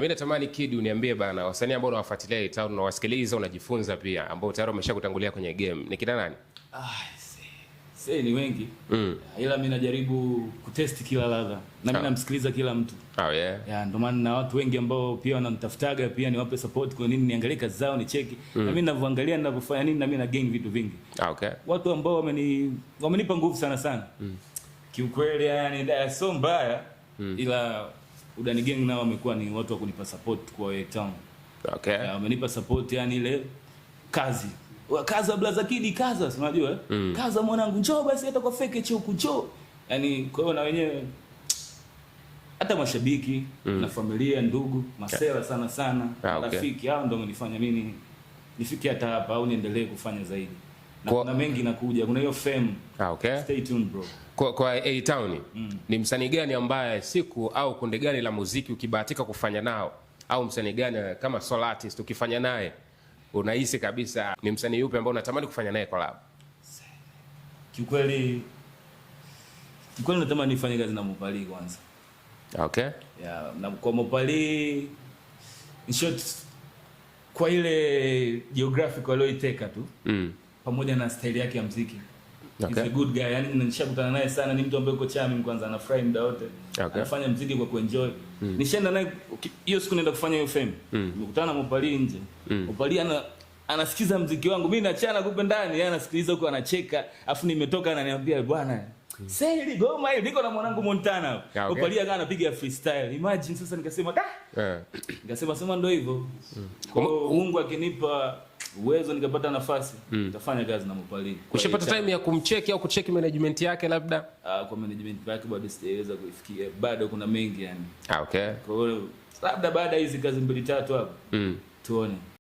Mimi natamani Kid uniambie bana, wasanii ambao unawafuatilia A-Town na wasikiliza unajifunza pia, ambao tayari wameshakutangulia kwenye game. Ni kina nani? Ni wengi. Ila mimi najaribu kutest kila ladha. Na mimi namsikiliza kila mtu. Oh yeah. Ya ndio maana na watu wengi ambao pia wananitafutaga pia niwape support kwa nini niangalie kazi zao ni cheki. Na mimi ninavyoangalia ninavyofanya nini na mimi na gain vitu vingi. Okay. Watu ambao wamenipa nguvu sana. Kiukweli yani so mbaya ila Udani Gang nao wamekuwa ni watu wa kunipa support kwa A-Town. Okay. Wamenipa support yani ile kazi. Kaza blaza Kid kaza, unajua kaza mwanangu njoo basi hata kwa fake choku njoo. Yani kwa hiyo na wenyewe hata mashabiki na familia ndugu masela sana rafiki hao ndio wamenifanya mimi nifike hata hapa au niendelee kufanya zaidi. Na kuna mengi nakuja, kuna hiyo fame. Okay. Stay tuned bro. Kwa A-Town ni msanii gani ambaye siku au kundi gani la muziki ukibahatika kufanya nao, au msanii gani kama solo artist ukifanya naye unahisi kabisa ni msanii yupi ambao unatamani kufanya naye collab? Kiukweli natamani nifanye kazi na Mopali kwanza. Okay. Na kwa Mopali in short kwa ile geographic aliyoiteka tu pamoja na style yake ya muziki. Okay. He's a good guy. Yani nishakutana naye sana, ni mtu ambaye yuko charming kwanza, anafurahi muda wote. Okay. Anafanya muziki kwa kuenjoy. Nishaenda naye hiyo siku nenda kufanya hiyo fame. Nimekutana na Mopali nje. Mopali anasikiza muziki wangu. Mimi naachana kupe ndani, yeye anasikiliza huko anacheka. Afu nimetoka ananiambia bwana, "Sasa goma hili niko na mwanangu Montana." Mopali akawa anapiga freestyle. Imagine sasa nikasema nikasema sema ndio hivyo. Kwa Mungu akinipa uwezo nikapata nafasi nitafanya kazi na Mopali. Ushapata time ya kumcheki au kucheki management yake labda? Kwa management yake bado sijaweza kuifikia. Bado kuna mengi yani. Okay. Kwa hiyo labda baada hizi kazi 2 3 hapo tuone.